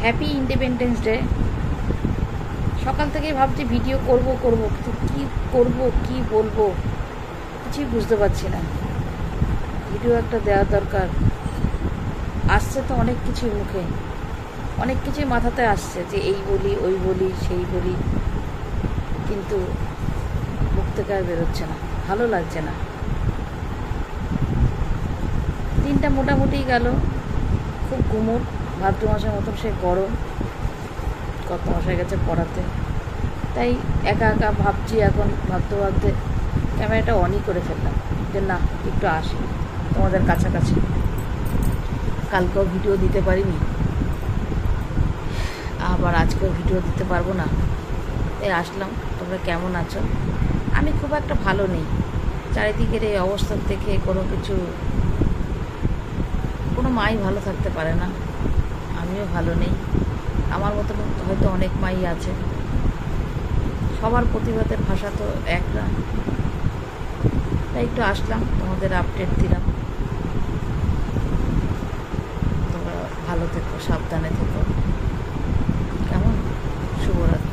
Happy independence day. সকাল থেকেই ভাবছি ভিডিও করব কিন্তু কী করব, কী বলবো কিছুই বুঝতে পারছি না। ভিডিও একটা দেওয়া দরকার। আসছে তো অনেক কিছুই মুখে, অনেক কিছুই মাথাতে আসছে যে এই বলি ওই বলি সেই বলি, কিন্তু মুখ থেকে আর বেরোচ্ছে না, ভালো লাগছে না। দিনটা মোটামুটি গেল, খুব গুমোট, ভাদ্র মাসের মতন সে গরম। কত মশাই গেছে পড়াতে, তাই একা একা ভাবছি এখন, ভাবতে ভাবতে ক্যামেরাটা অনই করে ফেললাম যে না একটু আসি তোমাদের কাছাকাছি। কালকেও ভিডিও দিতে পারিনি, আবার আজকেও ভিডিও দিতে পারবো না, তাই আসলাম। তোমরা কেমন আছো? আমি খুব একটা ভালো নেই। চারিদিকের এই অবস্থা দেখে কোনো মাই ভালো থাকতে পারে না, আমিও ভালো নেই। আমার মতন হয়তো অনেক মাই আছে, সবার প্রতিবাদের ভাষা তো এক না, তাই একটু আসলাম, তোমাদের আপডেট দিলাম। তোমরা ভালো থেকো, সাবধানে থেকো, কেমন? শুভরাত্রি।